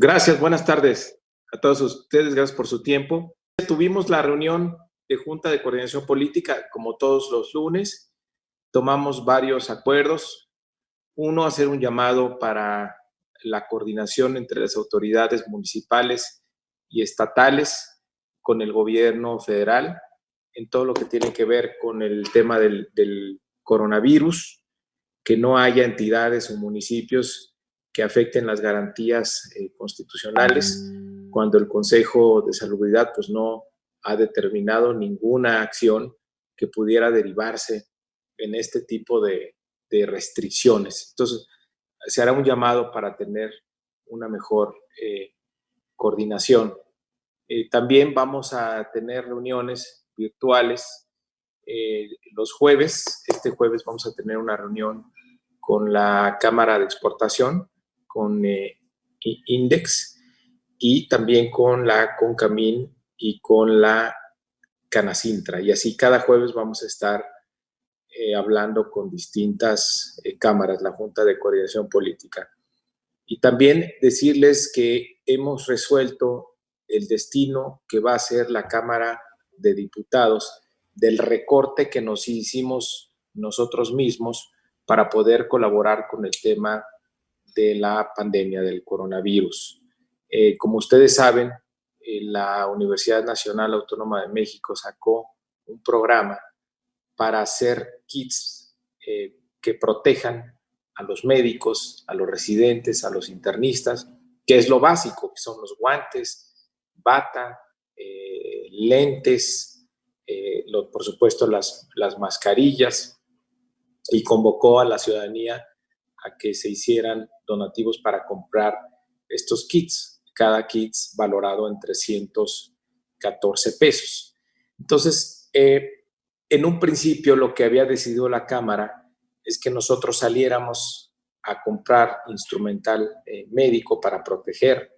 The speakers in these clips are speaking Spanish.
Gracias, buenas tardes a todos ustedes, gracias por su tiempo. Tuvimos la reunión de Junta de Coordinación Política, como todos los lunes. Tomamos varios acuerdos. Uno, hacer un llamado para la coordinación entre las autoridades municipales y estatales con el gobierno federal en todo lo que tiene que ver con el tema del coronavirus, que no haya entidades o municipios que afecten las garantías constitucionales cuando el Consejo de Salubridad pues no ha determinado ninguna acción que pudiera derivarse en este tipo de restricciones. Entonces, se hará un llamado para tener una mejor coordinación. También vamos a tener reuniones virtuales los jueves. Este jueves vamos a tener una reunión con la Cámara de Exportación, con INDEX, y también con la CONCAMIN y con la Canacintra. Y así cada jueves vamos a estar hablando con distintas cámaras, la Junta de Coordinación Política. Y también decirles que hemos resuelto el destino que va a ser la Cámara de Diputados del recorte que nos hicimos nosotros mismos para poder colaborar con el tema de la pandemia del coronavirus. Como ustedes saben, la Universidad Nacional Autónoma de México sacó un programa para hacer kits que protejan a los médicos, a los residentes, a los internistas, que es lo básico, que son los guantes, bata, lentes, por supuesto las mascarillas, y convocó a la ciudadanía a que se hicieran donativos para comprar estos kits, cada kit valorado en 314 pesos. Entonces, en un principio lo que había decidido la Cámara es que nosotros saliéramos a comprar instrumental médico para proteger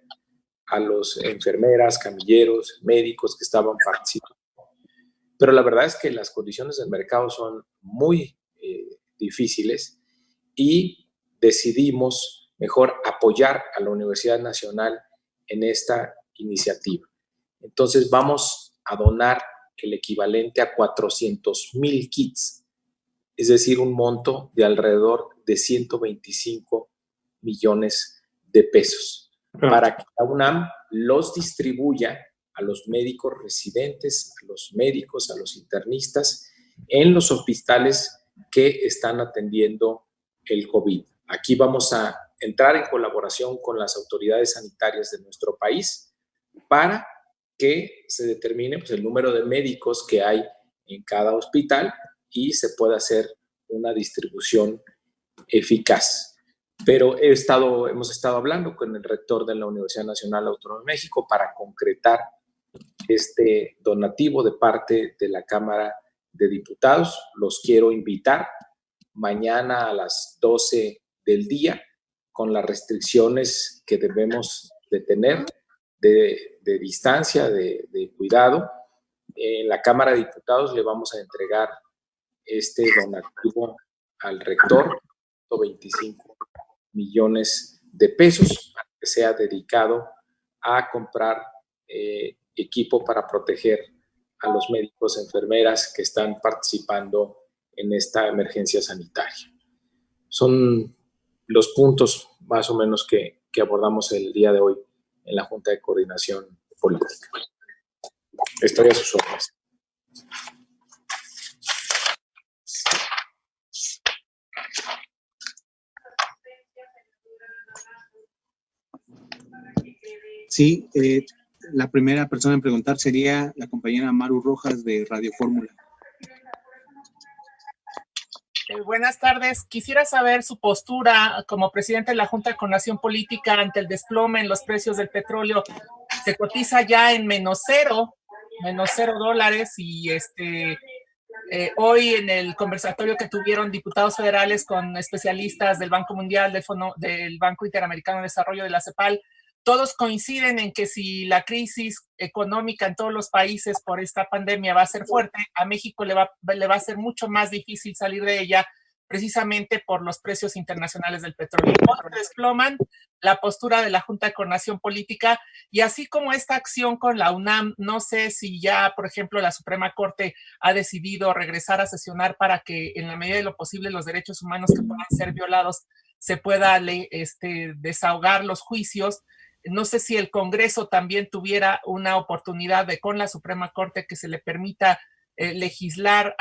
a los enfermeras, camilleros, médicos que estaban participando. Pero la verdad es que las condiciones del mercado son muy difíciles y decidimos mejor apoyar a la Universidad Nacional en esta iniciativa. Entonces vamos a donar el equivalente a 400,000 kits, es decir, un monto de alrededor de 125 millones de pesos, para que la UNAM los distribuya a los médicos residentes, a los médicos, a los internistas en los hospitales que están atendiendo el COVID. Aquí vamos a entrar en colaboración con las autoridades sanitarias de nuestro país para que se determine pues, el número de médicos que hay en cada hospital y se pueda hacer una distribución eficaz. Pero hemos estado hablando con el rector de la Universidad Nacional Autónoma de México para concretar este donativo de parte de la Cámara de Diputados. Los quiero invitar mañana a las 12 del día con las restricciones que debemos de tener de distancia, de cuidado. En la Cámara de Diputados le vamos a entregar este donativo al rector, 125 millones de pesos, para que sea dedicado a comprar equipo para proteger a los médicos, enfermeras que están participando en esta emergencia sanitaria. Son los puntos más o menos que abordamos el día de hoy en la Junta de Coordinación Política. Estoy a sus órdenes. Sí, la primera persona en preguntar sería la compañera Maru Rojas de Radio Fórmula. Buenas tardes. Quisiera saber su postura como presidente de la Junta de Coordinación Política ante el desplome en los precios del petróleo. Se cotiza ya en menos cero dólares y hoy en el conversatorio que tuvieron diputados federales con especialistas del Banco Mundial, del Banco Interamericano de Desarrollo, de la CEPAL, todos coinciden en que si la crisis económica en todos los países por esta pandemia va a ser fuerte, a México le va a ser mucho más difícil salir de ella precisamente por los precios internacionales del petróleo. Cuando desploman, la postura de la Junta de Coordinación Política, y así como esta acción con la UNAM, no sé si ya, por ejemplo, la Suprema Corte ha decidido regresar a sesionar para que en la medida de lo posible los derechos humanos que puedan ser violados se pueda desahogar los juicios. No sé si el Congreso también tuviera una oportunidad de con la Suprema Corte que se le permita legislar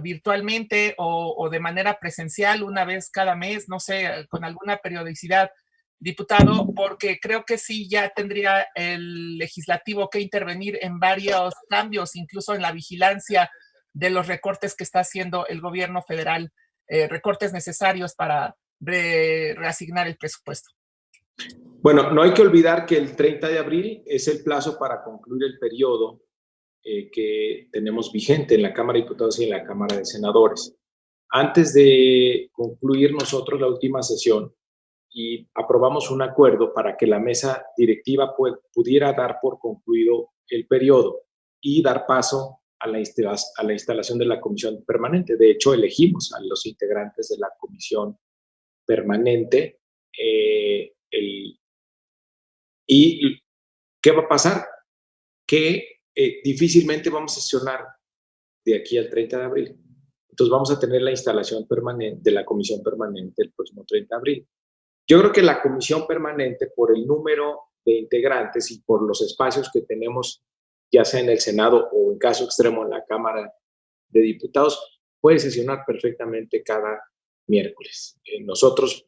virtualmente o de manera presencial una vez cada mes, no sé, con alguna periodicidad, diputado, porque creo que sí ya tendría el legislativo que intervenir en varios cambios, incluso en la vigilancia de los recortes que está haciendo el gobierno federal, recortes necesarios para reasignar el presupuesto. Bueno, no hay que olvidar que el 30 de abril es el plazo para concluir el periodo que tenemos vigente en la Cámara de Diputados y en la Cámara de Senadores. Antes de concluir nosotros la última sesión, y aprobamos un acuerdo para que la mesa directiva pudiera dar por concluido el periodo y dar paso a la instalación de la comisión permanente. De hecho, elegimos a los integrantes de la comisión permanente. ¿Y qué va a pasar? Que difícilmente vamos a sesionar de aquí al 30 de abril. Entonces vamos a tener la instalación permanente de la comisión permanente el próximo 30 de abril. Yo creo que la comisión permanente, por el número de integrantes y por los espacios que tenemos, ya sea en el Senado o en caso extremo en la Cámara de Diputados, puede sesionar perfectamente cada miércoles. Nosotros,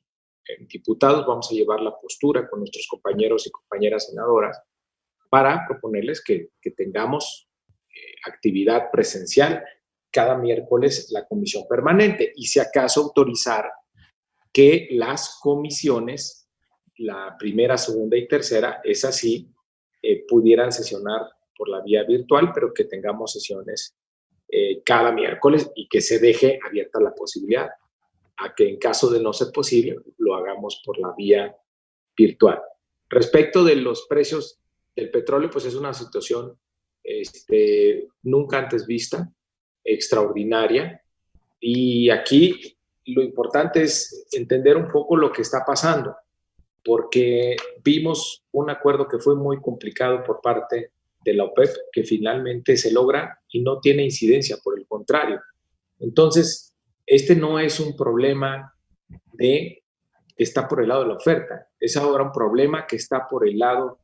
diputados, vamos a llevar la postura con nuestros compañeros y compañeras senadoras para proponerles que tengamos actividad presencial cada miércoles la comisión permanente y si acaso autorizar que las comisiones, la primera, segunda y tercera, esas sí, pudieran sesionar por la vía virtual, pero que tengamos sesiones cada miércoles y que se deje abierta la posibilidad a que en caso de no ser posible, lo hagamos por la vía virtual. Respecto de los precios del petróleo, pues es una situación nunca antes vista, extraordinaria, y aquí lo importante es entender un poco lo que está pasando, porque vimos un acuerdo que fue muy complicado por parte de la OPEP, que finalmente se logra y no tiene incidencia, por el contrario. Entonces, este no es un problema que está por el lado de la oferta, es ahora un problema que está por el lado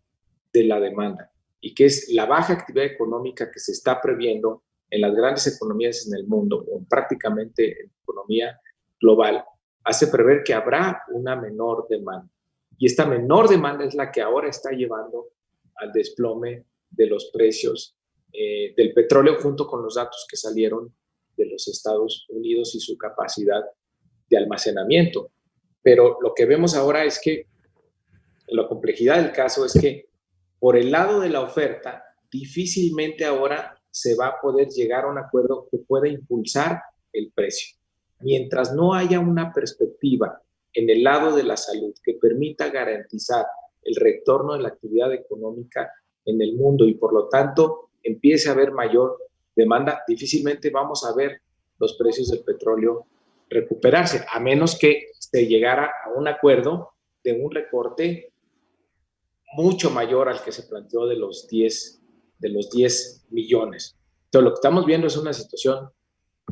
de la demanda y que es la baja actividad económica que se está previendo en las grandes economías en el mundo, o prácticamente en la economía global, hace prever que habrá una menor demanda. Y esta menor demanda es la que ahora está llevando al desplome de los precios del petróleo, junto con los datos que salieron de los Estados Unidos y su capacidad de almacenamiento. Pero lo que vemos ahora es que la complejidad del caso es que por el lado de la oferta, difícilmente ahora se va a poder llegar a un acuerdo que pueda impulsar el precio. Mientras no haya una perspectiva en el lado de la salud que permita garantizar el retorno de la actividad económica en el mundo y por lo tanto empiece a haber mayor demanda, difícilmente vamos a ver los precios del petróleo recuperarse, a menos que se llegara a un acuerdo de un recorte mucho mayor al que se planteó de los 10 millones. Entonces, lo que estamos viendo es una situación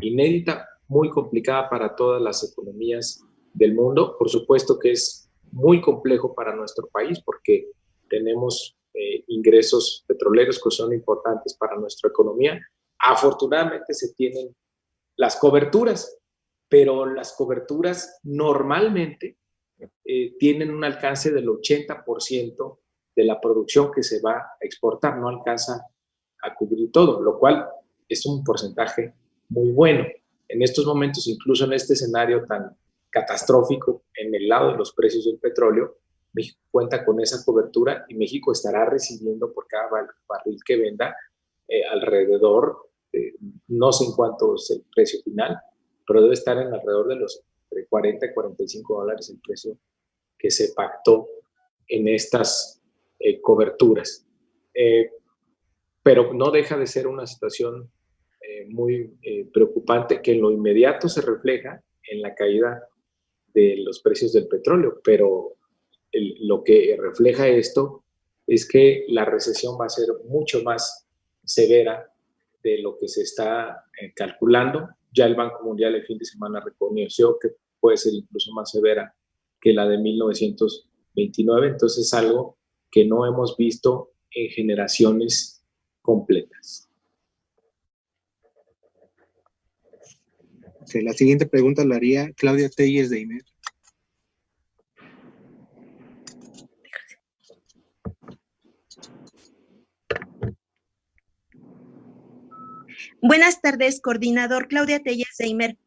inédita, muy complicada para todas las economías del mundo. Por supuesto que es muy complejo para nuestro país porque tenemos ingresos petroleros que son importantes para nuestra economía. Afortunadamente se tienen las coberturas, pero las coberturas normalmente tienen un alcance del 80% de la producción que se va a exportar, no alcanza a cubrir todo, lo cual es un porcentaje muy bueno. En estos momentos, incluso en este escenario tan catastrófico en el lado de los precios del petróleo, México cuenta con esa cobertura y México estará recibiendo por cada barril que venda alrededor, no sé en cuánto es el precio final, pero debe estar en alrededor de los 40 y 45 dólares el precio que se pactó en estas coberturas. Pero no deja de ser una situación muy preocupante que en lo inmediato se refleja en la caída de los precios del petróleo, pero lo que refleja esto es que la recesión va a ser mucho más severa de lo que se está calculando. Ya el Banco Mundial el fin de semana reconoció que puede ser incluso más severa que la de 1929, entonces es algo que no hemos visto en generaciones completas. Okay, la siguiente pregunta la haría Claudia Telles de IMER. Buenas tardes, coordinador Claudia Telles de IMER.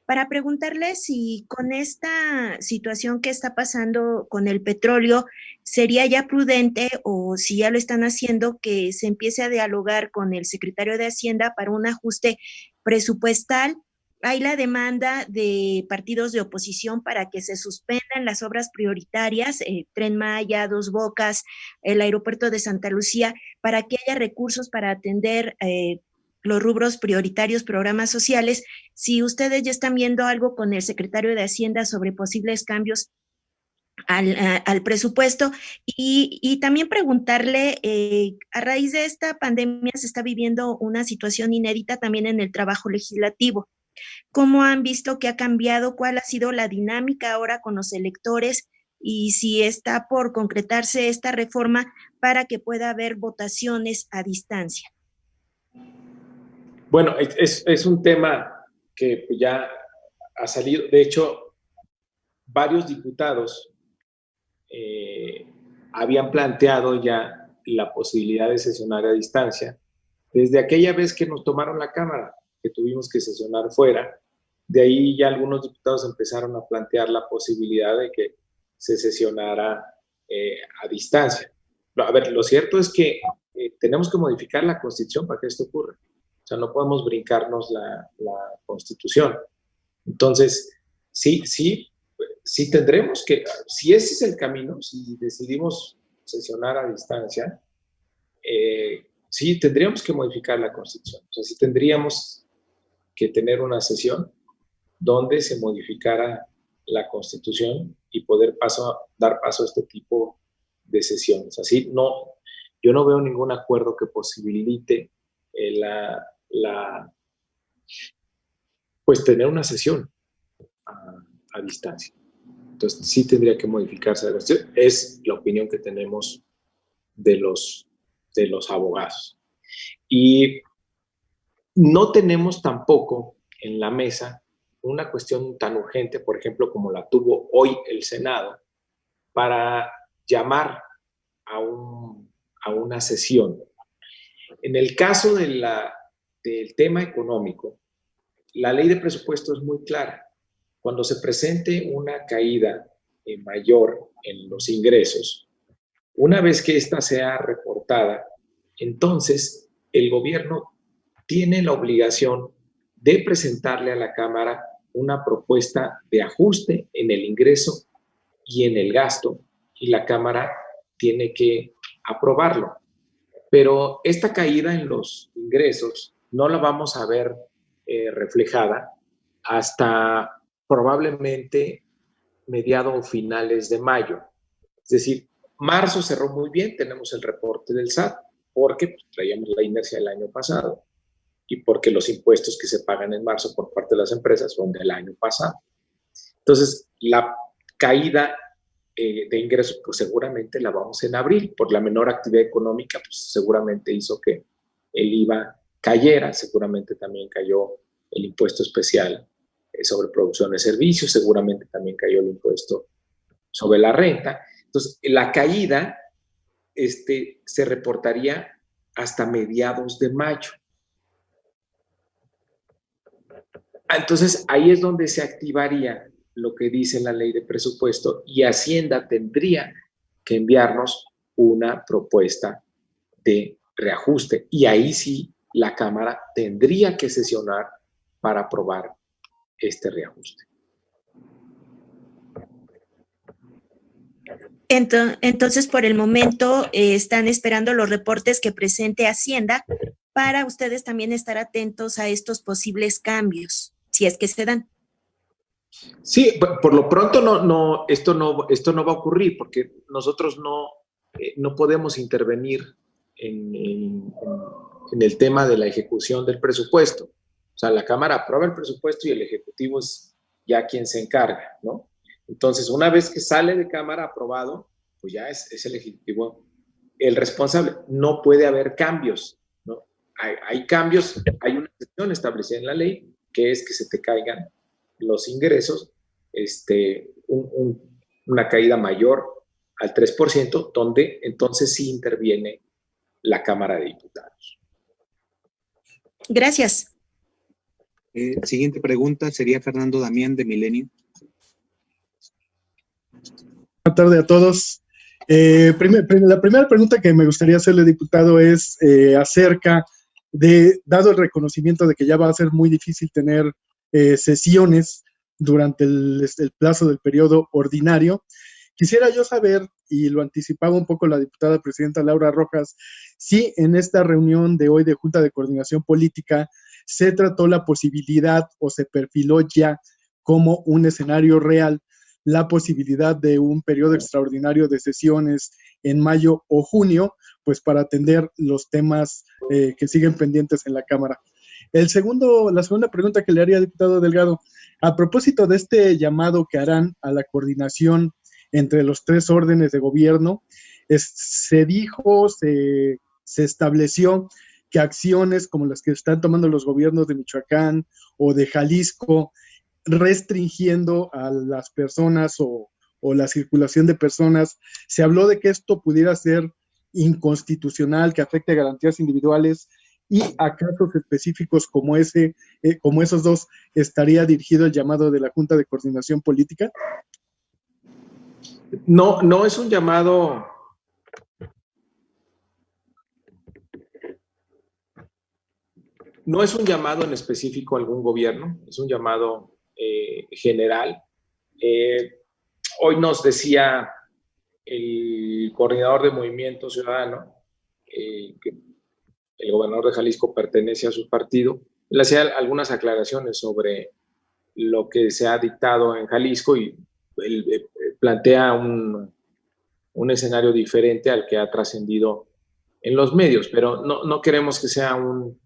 Para preguntarle si con esta situación que está pasando con el petróleo, sería ya prudente o si ya lo están haciendo que se empiece a dialogar con el secretario de Hacienda para un ajuste presupuestal. Hay la demanda de partidos de oposición para que se suspendan las obras prioritarias, Tren Maya, Dos Bocas, el aeropuerto de Santa Lucía, para que haya recursos para atender los rubros prioritarios, programas sociales. Si ustedes ya están viendo algo con el secretario de Hacienda sobre posibles cambios al presupuesto y también preguntarle, a raíz de esta pandemia se está viviendo una situación inédita también en el trabajo legislativo. ¿Cómo han visto que ha cambiado? ¿Cuál ha sido la dinámica ahora con los electores? Y si está por concretarse esta reforma para que pueda haber votaciones a distancia. Bueno, es un tema que ya ha salido. De hecho, varios diputados habían planteado ya la posibilidad de sesionar a distancia. Desde aquella vez que nos tomaron la Cámara, que tuvimos que sesionar fuera, de ahí ya algunos diputados empezaron a plantear la posibilidad de que se sesionara a distancia. A ver, lo cierto es que tenemos que modificar la Constitución para que esto ocurra. O sea, no podemos brincarnos la Constitución. Entonces, sí tendremos que, si ese es el camino, si decidimos sesionar a distancia, sí tendríamos que modificar la Constitución. O sea, sí tendríamos que tener una sesión donde se modificara la Constitución y poder dar paso a este tipo de sesiones. Así, yo no veo ningún acuerdo que posibilite pues tener una sesión a distancia. Entonces sí tendría que modificarse la cuestión. Es la opinión que tenemos de los abogados. Y no tenemos tampoco en la mesa una cuestión tan urgente, por ejemplo, como la tuvo hoy el Senado, para llamar a una sesión. En el caso del tema económico, la ley de presupuesto es muy clara. Cuando se presente una caída mayor en los ingresos, una vez que ésta sea reportada, entonces el gobierno tiene la obligación de presentarle a la Cámara una propuesta de ajuste en el ingreso y en el gasto, y la Cámara tiene que aprobarlo. Pero esta caída en los ingresos no la vamos a ver reflejada hasta probablemente mediados o finales de mayo. Es decir, marzo cerró muy bien, tenemos el reporte del SAT, porque pues, traíamos la inercia del año pasado y porque los impuestos que se pagan en marzo por parte de las empresas son del año pasado. Entonces, la caída de ingresos, pues seguramente la vamos en abril, por la menor actividad económica, pues seguramente hizo que el IVA cayera, seguramente también cayó el impuesto especial sobre producción de servicios, seguramente también cayó el impuesto sobre la renta. Entonces, la caída se reportaría hasta mediados de mayo. Entonces, ahí es donde se activaría lo que dice la ley de presupuesto y Hacienda tendría que enviarnos una propuesta de reajuste. Y ahí sí la Cámara tendría que sesionar para aprobar este reajuste. Entonces, por el momento, están esperando los reportes que presente Hacienda para ustedes también estar atentos a estos posibles cambios, si es que se dan. Sí, por lo pronto esto no va a ocurrir porque nosotros no podemos intervenir en el tema de la ejecución del presupuesto. O sea, la Cámara aprueba el presupuesto y el Ejecutivo es ya quien se encarga, ¿no? Entonces, una vez que sale de Cámara aprobado, pues ya es el Ejecutivo el responsable. No puede haber cambios, ¿no? Hay cambios, hay una excepción establecida en la ley, que es que se te caigan los ingresos, una caída mayor al 3%, donde entonces sí interviene la Cámara de Diputados. Gracias. Siguiente pregunta sería Fernando Damián de Milenio. Buenas tardes a todos. La primera pregunta que me gustaría hacerle, diputado, es acerca de, dado el reconocimiento de que ya va a ser muy difícil tener sesiones durante el plazo del periodo ordinario, quisiera yo saber, y lo anticipaba un poco la diputada presidenta Laura Rojas, si en esta reunión de hoy de Junta de Coordinación Política se trató la posibilidad o se perfiló ya como un escenario real la posibilidad de un periodo extraordinario de sesiones en mayo o junio, pues para atender los temas que siguen pendientes en la Cámara. La segunda pregunta que le haría al diputado Delgado, a propósito de este llamado que harán a la coordinación entre los tres órdenes de gobierno, se estableció que acciones como las que están tomando los gobiernos de Michoacán o de Jalisco, restringiendo a las personas o la circulación de personas, se habló de que esto pudiera ser inconstitucional, que afecte a garantías individuales, y a casos específicos como esos dos, ¿estaría dirigido el llamado de la Junta de Coordinación Política? No es un llamado. No es un llamado en específico a algún gobierno, es un llamado general. Hoy nos decía el coordinador de Movimiento Ciudadano, que el gobernador de Jalisco pertenece a su partido, le hacía algunas aclaraciones sobre lo que se ha dictado en Jalisco y él plantea un escenario diferente al que ha trascendido en los medios, pero no queremos que sea un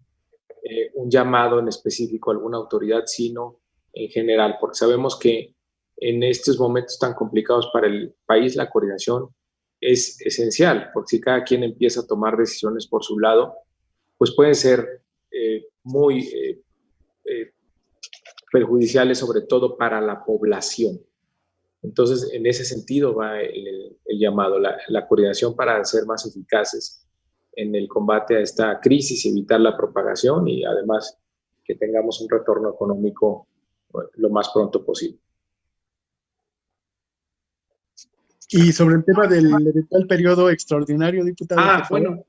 llamado en específico a alguna autoridad, sino en general, porque sabemos que en estos momentos tan complicados para el país la coordinación es esencial, porque si cada quien empieza a tomar decisiones por su lado, pues pueden ser muy perjudiciales, sobre todo para la población. Entonces, en ese sentido va el llamado, la coordinación para ser más eficaces en el combate a esta crisis, evitar la propagación y además que tengamos un retorno económico lo más pronto posible. Y sobre el tema del eventual periodo extraordinario, diputado. Bueno,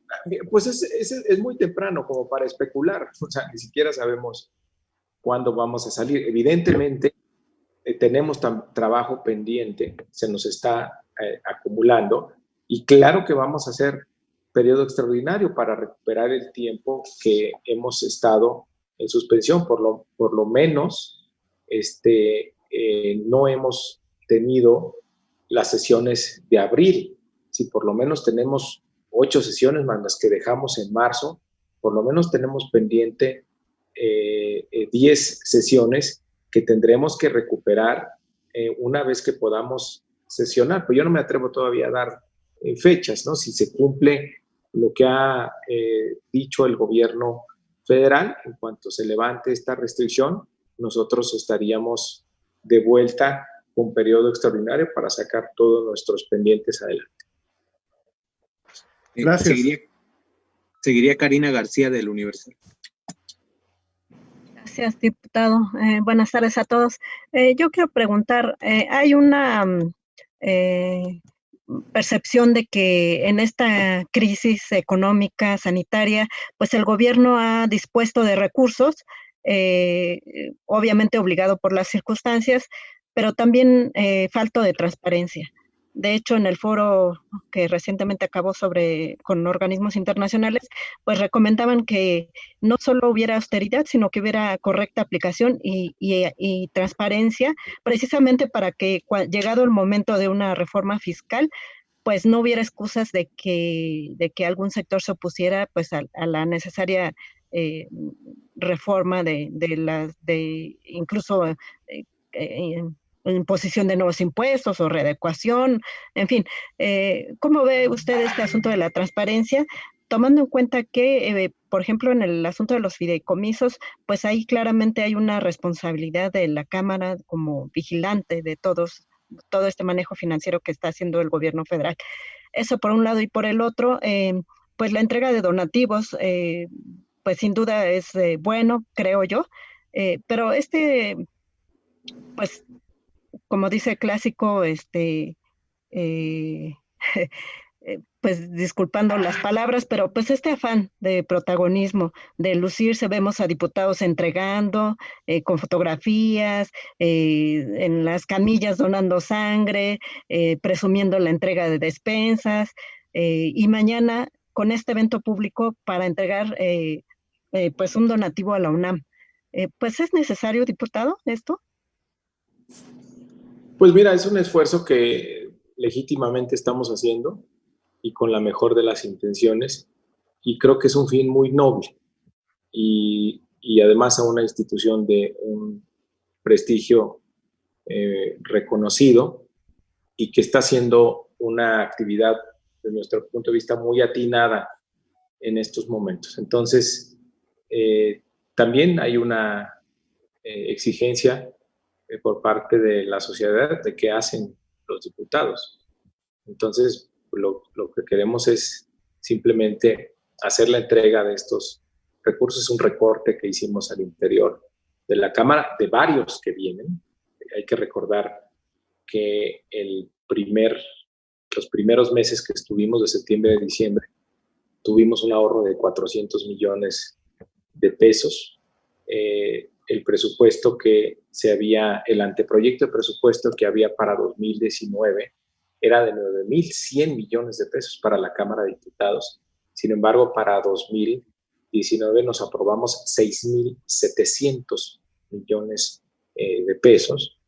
pues es muy temprano como para especular, o sea, ni siquiera sabemos cuándo vamos a salir. Evidentemente, tenemos trabajo pendiente, se nos está acumulando, y claro que vamos a hacer periodo extraordinario para recuperar el tiempo que hemos estado en suspensión. Por lo menos no hemos tenido las sesiones de abril. Si por lo menos tenemos 8 sesiones más las que dejamos en marzo, por lo menos tenemos pendiente 10 sesiones que tendremos que recuperar una vez que podamos sesionar. Pero yo no me atrevo todavía a dar fechas, ¿no? Si se cumple lo que ha dicho el gobierno federal, en cuanto se levante esta restricción, nosotros estaríamos de vuelta con periodo extraordinario para sacar todos nuestros pendientes adelante. Gracias. Seguiría Karina García del Universal. Gracias, diputado. Buenas tardes a todos. Yo quiero preguntar, hay una percepción de que en esta crisis económica, sanitaria, pues el gobierno ha dispuesto de recursos, obviamente obligado por las circunstancias, pero también falta de transparencia. De hecho, en el foro que recientemente acabó con organismos internacionales, pues recomendaban que no solo hubiera austeridad, sino que hubiera correcta aplicación y transparencia, precisamente para que llegado el momento de una reforma fiscal, pues no hubiera excusas de que algún sector se opusiera pues a la necesaria reforma de incluso eh, imposición de nuevos impuestos o readecuación, en fin. ¿Cómo ve usted este asunto de la transparencia? Tomando en cuenta que, por ejemplo, en el asunto de los fideicomisos, pues ahí claramente hay una responsabilidad de la Cámara como vigilante de todo este manejo financiero que está haciendo el gobierno federal. Eso por un lado, y por el otro, pues la entrega de donativos, pues sin duda es bueno, creo yo, pero pues como dice el clásico, pues disculpando las palabras, pero pues este afán de protagonismo, de lucirse, vemos a diputados entregando con fotografías, en las camillas donando sangre, presumiendo la entrega de despensas, y mañana con este evento público para entregar pues un donativo a la UNAM. Pues es necesario, diputado, esto. Pues mira, es un esfuerzo que legítimamente estamos haciendo y con la mejor de las intenciones, y creo que es un fin muy noble y además a una institución de un prestigio reconocido y que está haciendo una actividad desde nuestro punto de vista muy atinada en estos momentos. Entonces, también hay una exigencia por parte de la sociedad de qué hacen los diputados. Entonces, lo que queremos es simplemente hacer la entrega de estos recursos. Es un recorte que hicimos al interior de la Cámara, de varios que vienen. Hay que recordar que los primeros meses que estuvimos, de septiembre a diciembre, tuvimos un ahorro de 400 millones de pesos. El presupuesto el anteproyecto de presupuesto que había para 2019 era de 9.100 millones de pesos para la Cámara de Diputados. Sin embargo, para 2019 nos aprobamos 6.700 millones de pesos.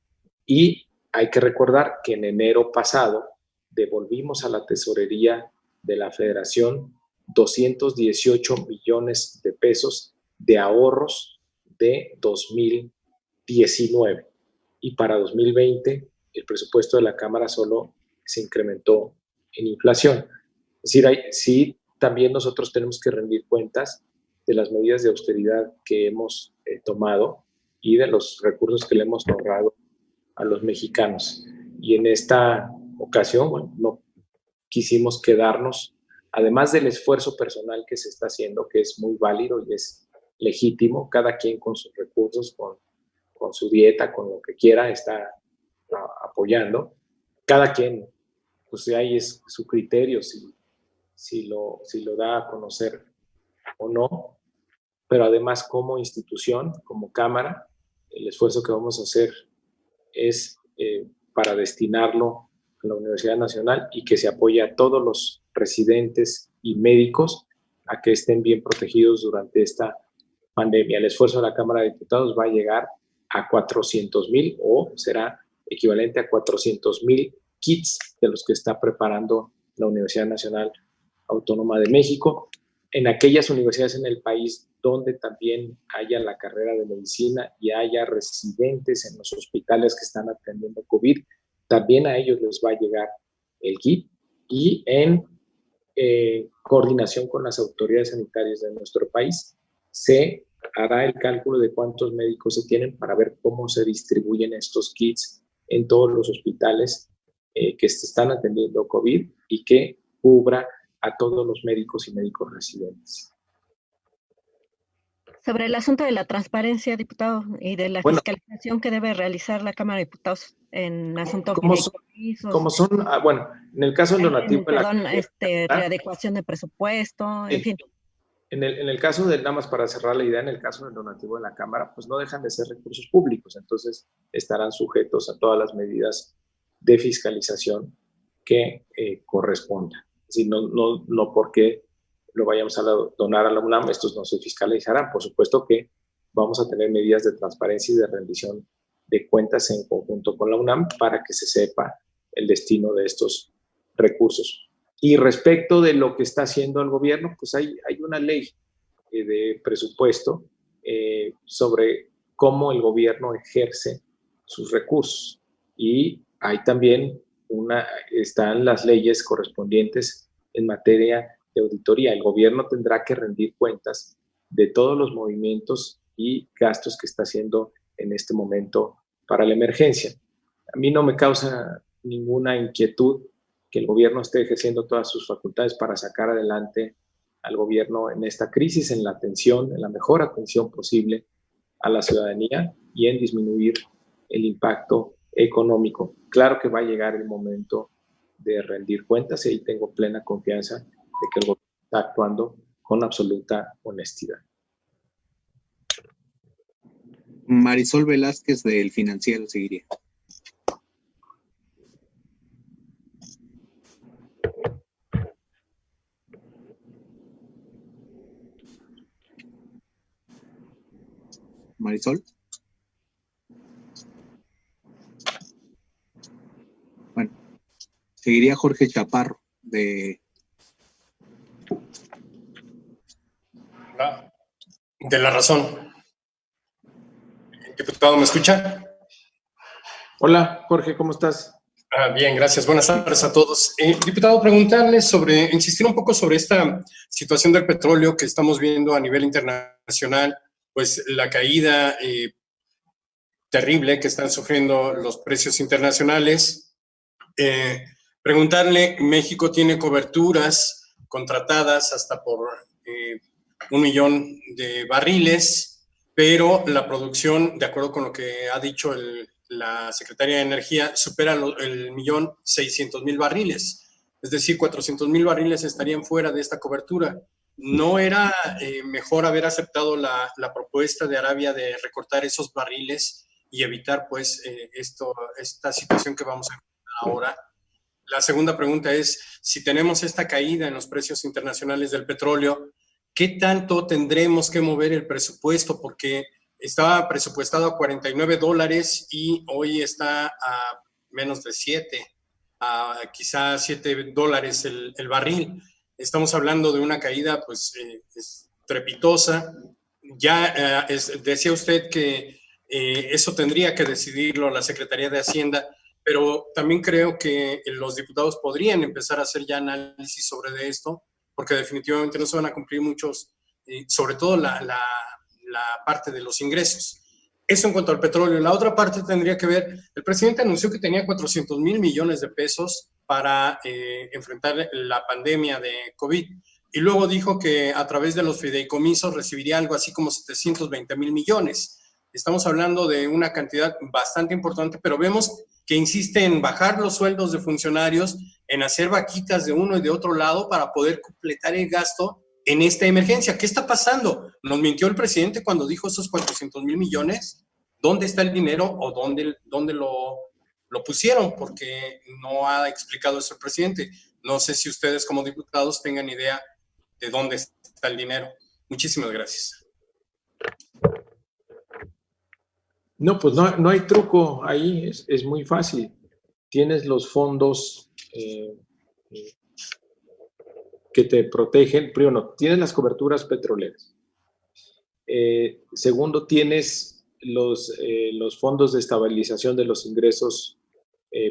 Y hay que recordar que en enero pasado devolvimos a la tesorería de la Federación 218 millones de pesos de ahorros de 2019. Y para 2020 el presupuesto de la Cámara solo se incrementó en inflación. Es decir, sí, también nosotros tenemos que rendir cuentas de las medidas de austeridad que hemos tomado y de los recursos que le hemos ahorrado a los mexicanos. Y en esta ocasión, bueno, no quisimos quedarnos, además del esfuerzo personal que se está haciendo, que es muy válido y es legítimo, cada quien con sus recursos, con su dieta, con lo que quiera, está apoyando. Cada quien, pues ahí es su criterio, si lo da a conocer o no, pero además como institución, como Cámara, el esfuerzo que vamos a hacer es para destinarlo a la Universidad Nacional y que se apoye a todos los residentes y médicos a que estén bien protegidos durante esta pandemia. El esfuerzo de la Cámara de Diputados va a llegar a 400,000 o será equivalente a 400,000 kits de los que está preparando la Universidad Nacional Autónoma de México. En aquellas universidades en el país donde también haya la carrera de medicina y haya residentes en los hospitales que están atendiendo COVID, también a ellos les va a llegar el kit, y en coordinación con las autoridades sanitarias de nuestro país se hará el cálculo de cuántos médicos se tienen para ver cómo se distribuyen estos kits en todos los hospitales que se están atendiendo COVID y que cubra a todos los médicos y médicos residentes. Sobre el asunto de la transparencia, diputado, y de la fiscalización que debe realizar la Cámara de Diputados en asuntos fideicomisos. Como son, bueno, en el caso del donativo... readecuación de presupuesto, en fin. En el caso de, nada más para cerrar la idea, en el caso del donativo de la Cámara, pues no dejan de ser recursos públicos, entonces estarán sujetos a todas las medidas de fiscalización que corresponda. Es decir, no porque lo vayamos a donar a la UNAM, estos no se fiscalizarán. Por supuesto que vamos a tener medidas de transparencia y de rendición de cuentas en conjunto con la UNAM para que se sepa el destino de estos recursos. Y respecto de lo que está haciendo el gobierno, pues hay una ley de presupuesto sobre cómo el gobierno ejerce sus recursos. Y hay también están las leyes correspondientes en materia de auditoría. El gobierno tendrá que rendir cuentas de todos los movimientos y gastos que está haciendo en este momento para la emergencia. A mí no me causa ninguna inquietud que el gobierno esté ejerciendo todas sus facultades para sacar adelante al gobierno en esta crisis, en la atención, en la mejor atención posible a la ciudadanía y en disminuir el impacto económico. Claro que va a llegar el momento de rendir cuentas y ahí tengo plena confianza de que el gobierno está actuando con absoluta honestidad. Marisol Velázquez del Financiero seguiría. Marisol. Bueno, seguiría Jorge Chaparro de La Razón. Diputado, ¿me escucha? Hola, Jorge, ¿cómo estás? Bien, gracias. Buenas tardes a todos. Diputado, preguntarle insistir un poco sobre esta situación del petróleo que estamos viendo a nivel internacional, pues la caída terrible que están sufriendo los precios internacionales. Preguntarle, México tiene coberturas contratadas hasta por 1 millón de barriles, pero la producción, de acuerdo con lo que ha dicho la Secretaría de Energía, supera el 1.600.000 barriles. Es decir, 400.000 barriles estarían fuera de esta cobertura. ¿No era mejor haber aceptado la propuesta de Arabia de recortar esos barriles y evitar, pues, esta situación que vamos a enfrentar ahora? La segunda pregunta es, si tenemos esta caída en los precios internacionales del petróleo, ¿qué tanto tendremos que mover el presupuesto? Porque estaba presupuestado a $49 y hoy está a menos de 7, a quizás $7 el barril. Estamos hablando de una caída, pues, estrepitosa. Ya decía usted que eso tendría que decidirlo la Secretaría de Hacienda, pero también creo que los diputados podrían empezar a hacer ya análisis sobre esto, porque definitivamente no se van a cumplir muchos, sobre todo la parte de los ingresos. Eso en cuanto al petróleo. La otra parte tendría que ver, el presidente anunció que tenía 400,000 millones de pesos para enfrentar la pandemia de COVID, y luego dijo que a través de los fideicomisos recibiría algo así como 720,000 millones. Estamos hablando de una cantidad bastante importante, pero vemos que insiste en bajar los sueldos de funcionarios, en hacer vaquitas de uno y de otro lado para poder completar el gasto en esta emergencia. ¿Qué está pasando? ¿Nos mintió el presidente cuando dijo esos 400,000 millones? ¿Dónde está el dinero o dónde lo pusieron? Porque no ha explicado eso el presidente. No sé si ustedes como diputados tengan idea de dónde está el dinero. Muchísimas gracias. No, pues no hay truco ahí, es muy fácil. Tienes los fondos que te protegen. Primero, tienes las coberturas petroleras. Segundo, tienes los fondos de estabilización de los ingresos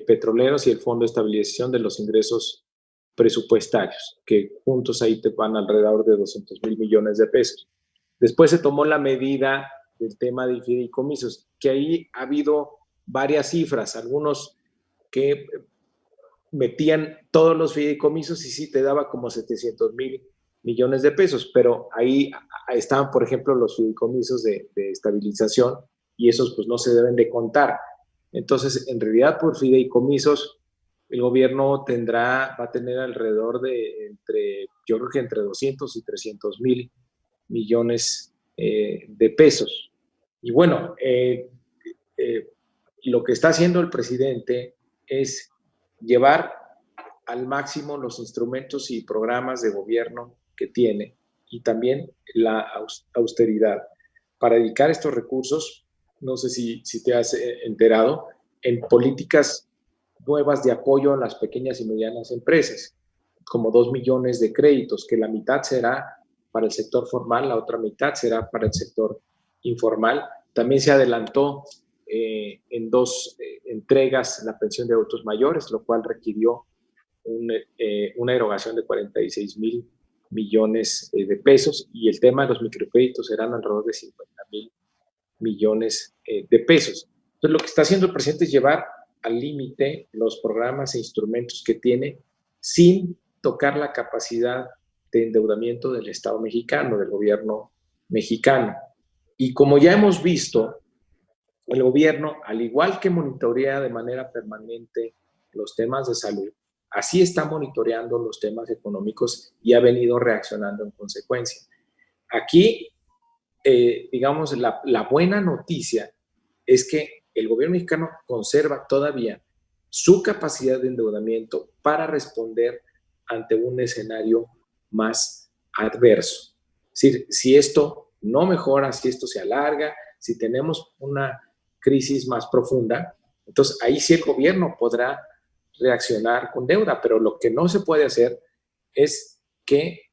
petroleros y el fondo de estabilización de los ingresos presupuestarios, que juntos ahí te van alrededor de 200,000 millones de pesos. Después se tomó la medida del tema de fideicomisos, que ahí ha habido varias cifras, algunos que metían todos los fideicomisos y sí te daba como 700,000 millones de pesos, pero ahí estaban, por ejemplo, los fideicomisos de estabilización y esos pues no se deben de contar. Entonces, en realidad, por fideicomisos, el gobierno va a tener alrededor de yo creo que entre 200 y 300,000 millones de pesos. Y bueno, lo que está haciendo el presidente es llevar al máximo los instrumentos y programas de gobierno que tiene y también la austeridad para dedicar estos recursos, no sé si te has enterado, en políticas nuevas de apoyo a las pequeñas y medianas empresas, como 2 millones de créditos, que la mitad será para el sector formal, la otra mitad será para el sector informal. También se adelantó en 2 entregas la pensión de adultos mayores, lo cual requirió una erogación de 46,000 millones de pesos, y el tema de los microcréditos serán alrededor de 50,000 millones de pesos. Entonces, lo que está haciendo el presidente es llevar al límite los programas e instrumentos que tiene sin tocar la capacidad de endeudamiento del Estado mexicano, del gobierno mexicano. Y como ya hemos visto, el gobierno, al igual que monitorea de manera permanente los temas de salud, así está monitoreando los temas económicos y ha venido reaccionando en consecuencia. Aquí, digamos, la buena noticia es que el gobierno mexicano conserva todavía su capacidad de endeudamiento para responder ante un escenario más adverso. Es decir, si esto no mejora, si esto se alarga, si tenemos una crisis más profunda, entonces ahí sí el gobierno podrá reaccionar con deuda, pero lo que no se puede hacer es que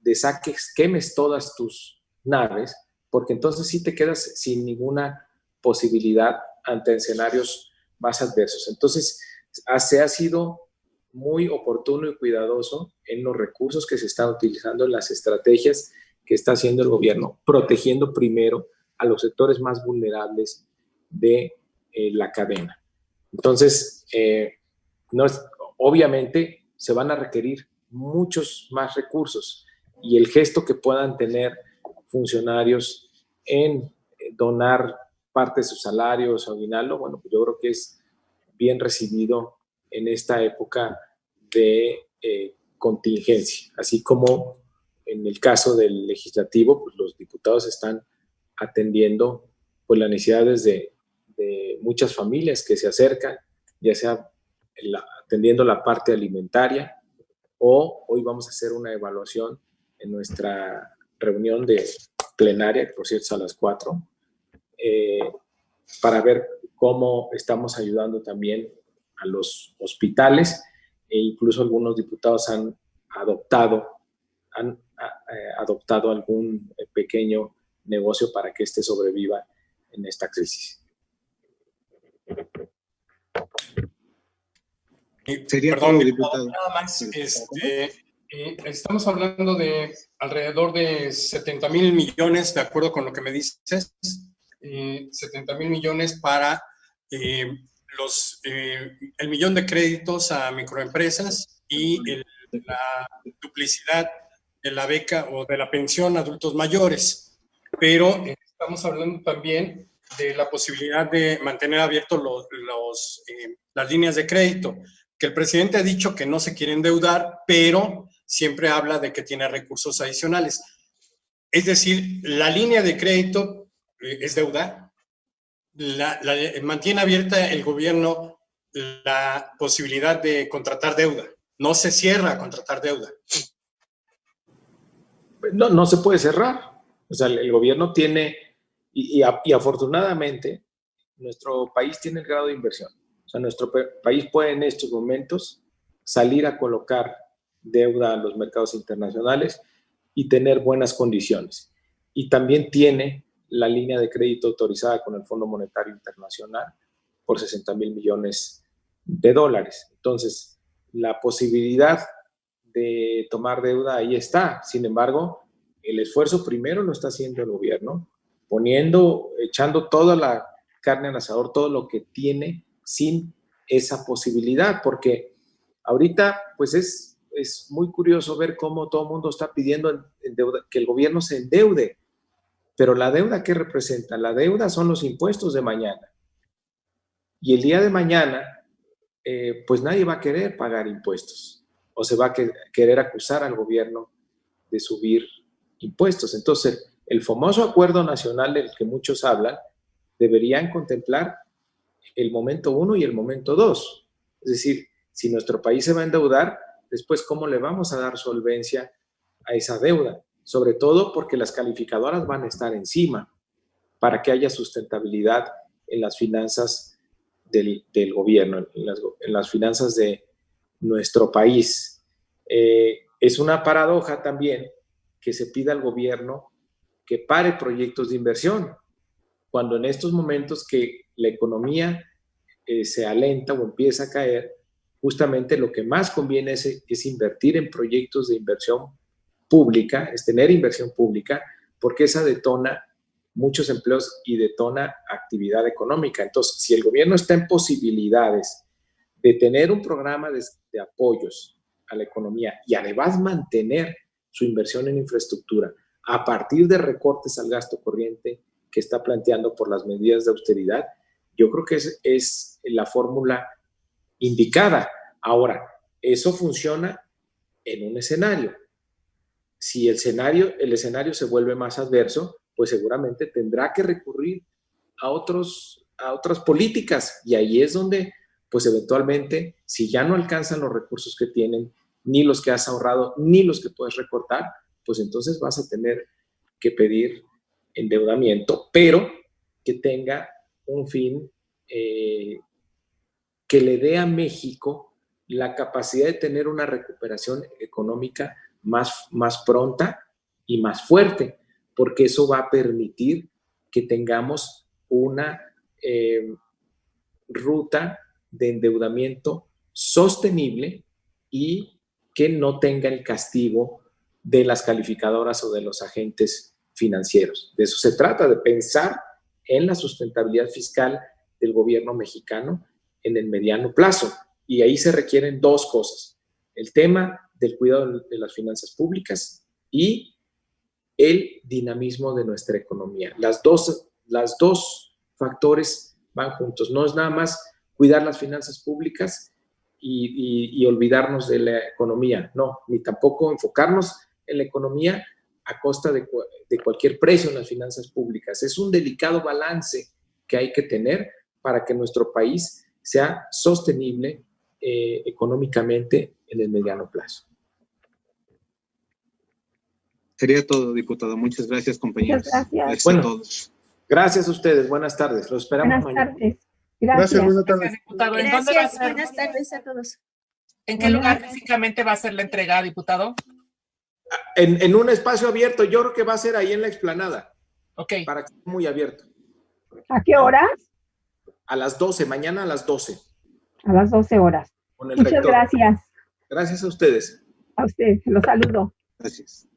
quemes todas tus naves, porque entonces sí te quedas sin ninguna posibilidad ante escenarios más adversos. Entonces, se ha sido muy oportuno y cuidadoso en los recursos que se están utilizando, en las estrategias que está haciendo el gobierno, protegiendo primero a los sectores más vulnerables de la cadena. Entonces, obviamente se van a requerir muchos más recursos, y el gesto que puedan tener funcionarios en donar parte de sus salarios o aguinaldo, bueno, pues yo creo que es bien recibido en esta época de contingencia, así como en el caso del legislativo, pues los diputados están atendiendo pues las necesidades de muchas familias que se acercan, ya sea atendiendo la parte alimentaria, o hoy vamos a hacer una evaluación en nuestra reunión de plenaria, que por cierto es a las 4, para ver cómo estamos ayudando también a los hospitales, e incluso algunos diputados han adoptado algún pequeño negocio para que éste sobreviva en esta crisis. Perdón, diputado, nada más. Estamos hablando de alrededor de 70,000 millones, de acuerdo con lo que me dices, 70,000 millones para el millón de créditos a microempresas y la duplicidad de la beca o de la pensión a adultos mayores. Pero estamos hablando también de la posibilidad de mantener abiertos las líneas de crédito, que el presidente ha dicho que no se quiere endeudar, pero siempre habla de que tiene recursos adicionales. Es decir, la línea de crédito es deuda. Mantiene abierta el gobierno la posibilidad de contratar deuda. No se cierra a contratar deuda. No se puede cerrar. O sea, el gobierno tiene, y afortunadamente, nuestro país tiene el grado de inversión. O sea, nuestro país puede en estos momentos salir a colocar deuda a los mercados internacionales y tener buenas condiciones. Y también tiene la línea de crédito autorizada con el Fondo Monetario Internacional por 60,000 millones de dólares. Entonces, la posibilidad de tomar deuda ahí está. Sin embargo, el esfuerzo primero lo está haciendo el gobierno, echando toda la carne al asador, todo lo que tiene, sin esa posibilidad, porque ahorita pues es muy curioso ver cómo todo el mundo está pidiendo que el gobierno se endeude, pero la deuda, ¿qué representa? La deuda son los impuestos de mañana, y el día de mañana pues nadie va a querer pagar impuestos, o se va a querer acusar al gobierno de subir impuestos. Entonces, el famoso acuerdo nacional del que muchos hablan deberían contemplar el momento 1 y el momento 2. Es decir, si nuestro país se va a endeudar, después cómo le vamos a dar solvencia a esa deuda, sobre todo porque las calificadoras van a estar encima para que haya sustentabilidad en las finanzas del gobierno, en las finanzas de nuestro país. Es una paradoja también que se pida al gobierno que pare proyectos de inversión, cuando en estos momentos que la economía se alenta o empieza a caer, justamente lo que más conviene es invertir en proyectos de inversión pública, es tener inversión pública, porque esa detona muchos empleos y detona actividad económica. Entonces, si el gobierno está en posibilidades de tener un programa de apoyos a la economía y además mantener su inversión en infraestructura a partir de recortes al gasto corriente que está planteando por las medidas de austeridad, yo creo que es la fórmula indicada. Ahora, eso funciona en un escenario. Si el escenario se vuelve más adverso, pues seguramente tendrá que recurrir a otras políticas, y ahí es donde, pues eventualmente, si ya no alcanzan los recursos que tienen, ni los que has ahorrado, ni los que puedes recortar, pues entonces vas a tener que pedir endeudamiento, pero que tenga un fin que le dé a México la capacidad de tener una recuperación económica más pronta y más fuerte, porque eso va a permitir que tengamos una ruta de endeudamiento sostenible y que no tenga el castigo de las calificadoras o de los agentes financieros. De eso se trata, de pensar en la sustentabilidad fiscal del gobierno mexicano en el mediano plazo. Y ahí se requieren dos cosas: el tema del cuidado de las finanzas públicas y el dinamismo de nuestra economía. Las dos factores van juntos. No es nada más cuidar las finanzas públicas y olvidarnos de la economía. No, ni tampoco enfocarnos en la economía a costa de cualquier precio en las finanzas públicas. Es un delicado balance que hay que tener para que nuestro país sea sostenible económicamente en el mediano plazo. Sería todo, diputado. Muchas gracias, compañeros. Muchas gracias. Bueno, a todos. Gracias a ustedes. Buenas tardes. Los esperamos mañana. Tardes. Gracias, buenas tardes. Gracias, diputado. ¿En dónde va a ser? Buenas tardes a todos. ¿En qué lugar físicamente va a ser la entrega, diputado? En un espacio abierto. Yo creo que va a ser ahí en la explanada. Ok. Para que esté muy abierto. ¿A qué horas? A las 12, mañana a las 12. A las 12 horas. Con el Muchas rector. gracias. Gracias a ustedes. A usted, los saludo. Gracias.